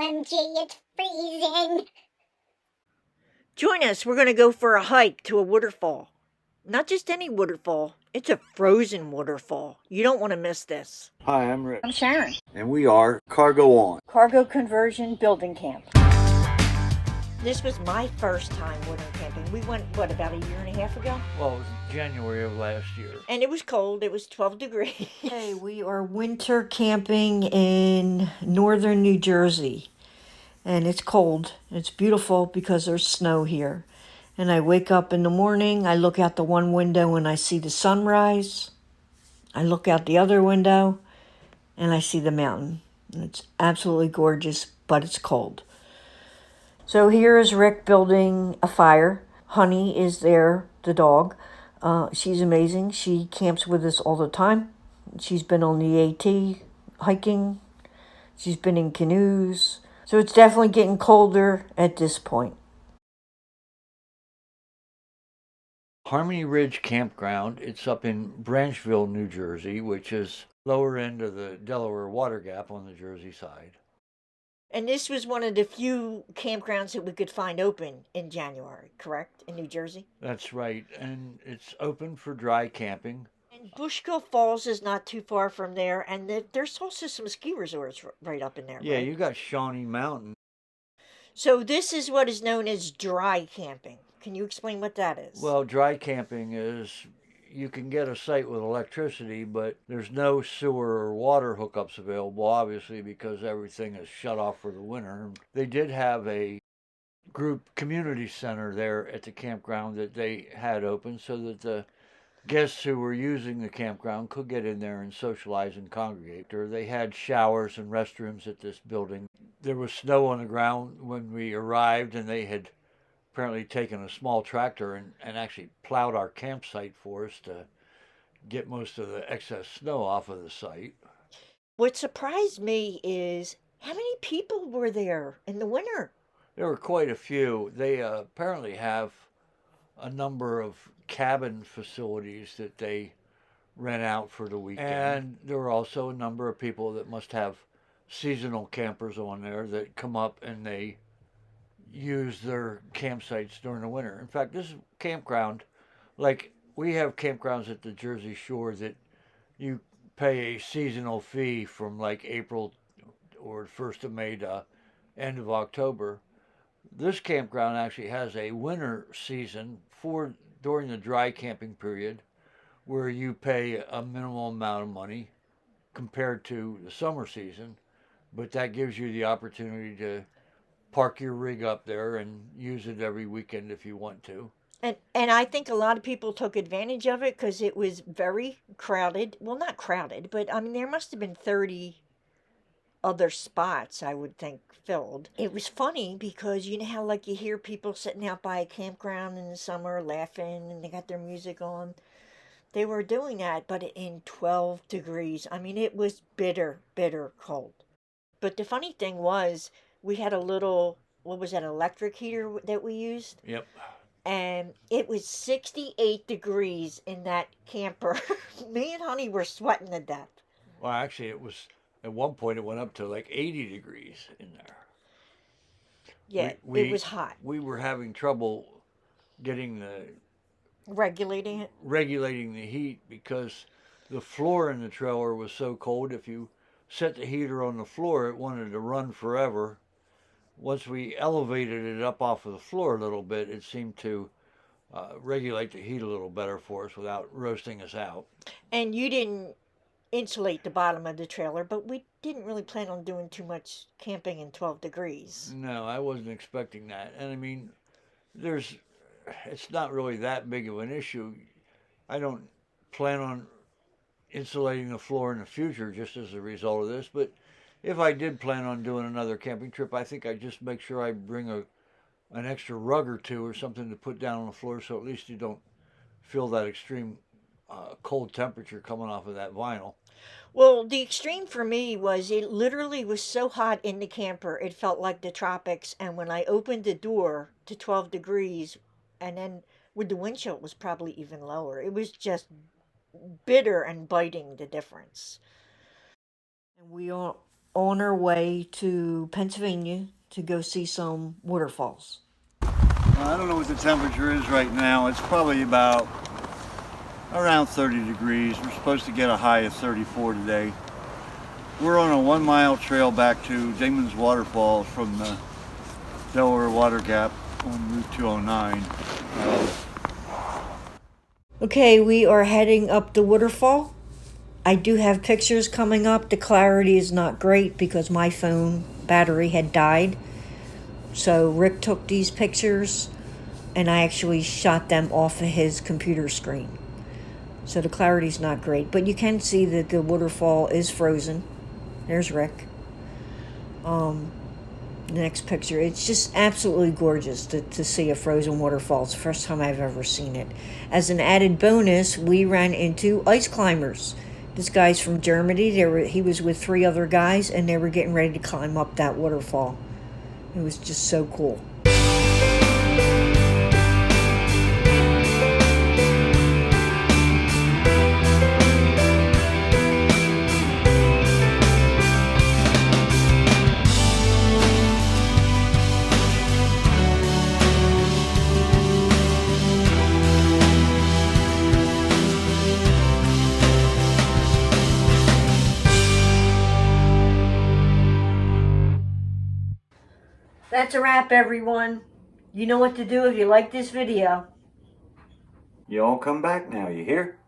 OMG, it's freezing. Join us. We're going to go for a hike to a waterfall. Not just any waterfall, it's a frozen waterfall. You don't want to miss this. Hi, I'm Rick. I'm Sharon. And we are Cargo On. Cargo Conversion Building Camp. This was my first time winter camping. We went, about a year and a half ago? Well, it was January of last year. And it was cold. It was 12 degrees. Hey, we are winter camping in northern New Jersey. And it's cold. It's beautiful because there's snow here. And I wake up in the morning, I look out the one window and I see the sunrise. I look out the other window and I see the mountain. And it's absolutely gorgeous, but it's cold. So here is Rick building a fire. Honey is there, the dog. She's amazing. She camps with us all the time. She's been on the AT hiking. She's been in canoes. So it's definitely getting colder at this point. Harmony Ridge Campground. It's up in Branchville, New Jersey, which is lower end of the Delaware Water Gap on the Jersey side. And this was one of the few campgrounds that we could find open in January, correct? In New Jersey? That's right. And it's open for dry camping. And Bushkill Falls is not too far from there. And there's also some ski resorts right up in there. Yeah, right? you got Shawnee Mountain. So this is what is known as dry camping. Can you explain what that is? Well, dry camping is you can get a site with electricity, but there's no sewer or water hookups available, obviously, because everything is shut off for the winter. They did have a group community center there at the campground that they had open so that the guests who were using the campground could get in there and socialize and congregate. Or they had showers and restrooms at this building. There was snow on the ground when we arrived, and they had apparently taken a small tractor and actually plowed our campsite for us to get most of the excess snow off of the site. What surprised me is how many people were there in the winter? There were quite a few. They apparently have a number of cabin facilities that they rent out for the weekend. And there were also a number of people that must have seasonal campers on there that come up and they use their campsites during the winter. In fact, this campground, like we have campgrounds at the Jersey Shore that you pay a seasonal fee from like April or 1st of May to end of October. This campground actually has a winter season for during the dry camping period where you pay a minimal amount of money compared to the summer season, but that gives you the opportunity to park your rig up there and use it every weekend if you want to. And I think a lot of people took advantage of it because it was very crowded. Well, not crowded, but I mean, there must have been 30 other spots, I would think, filled. It was funny because you know how, like, you hear people sitting out by a campground in the summer laughing and they got their music on? They were doing that, but in 12 degrees. I mean, it was bitter, bitter cold. But the funny thing was, we had a little, what was that, electric heater that we used? Yep. And it was 68 degrees in that camper. Me and Honey were sweating to death. Well, actually, it was, at one point, it went up to like 80 degrees in there. Yeah, it was hot. We were having trouble getting regulating the heat because the floor in the trailer was so cold. If you set the heater on the floor, it wanted to run forever. Once we elevated it up off of the floor a little bit, it seemed to regulate the heat a little better for us without roasting us out. And you didn't insulate the bottom of the trailer, but we didn't really plan on doing too much camping in 12 degrees. No, I wasn't expecting that. And I mean, it's not really that big of an issue. I don't plan on insulating the floor in the future just as a result of this, but if I did plan on doing another camping trip, I think I'd just make sure I bring an extra rug or two or something to put down on the floor so at least you don't feel that extreme cold temperature coming off of that vinyl. Well, the extreme for me was it literally was so hot in the camper, it felt like the tropics. And when I opened the door to 12 degrees, and then with the wind chill, it was probably even lower. It was just bitter and biting, the difference. And we on our way to Pennsylvania to go see some waterfalls. I don't know what the temperature is right now. It's probably about around 30 degrees. We're supposed to get a high of 34 today. We're on a 1 mile trail back to Dingman's Waterfalls from the Delaware Water Gap on Route 209. Okay, we are heading up the waterfall. I do have pictures coming up. The clarity is not great because my phone battery had died. So Rick took these pictures and I actually shot them off of his computer screen. So the clarity's not great, but you can see that the waterfall is frozen. There's Rick. The next picture, it's just absolutely gorgeous to see a frozen waterfall. It's the first time I've ever seen it. As an added bonus, we ran into ice climbers. This guy's from Germany. He was with 3 other guys, and they were getting ready to climb up that waterfall. It was just so cool. That's a wrap, everyone. You know what to do if you like this video. You all come back now, you hear?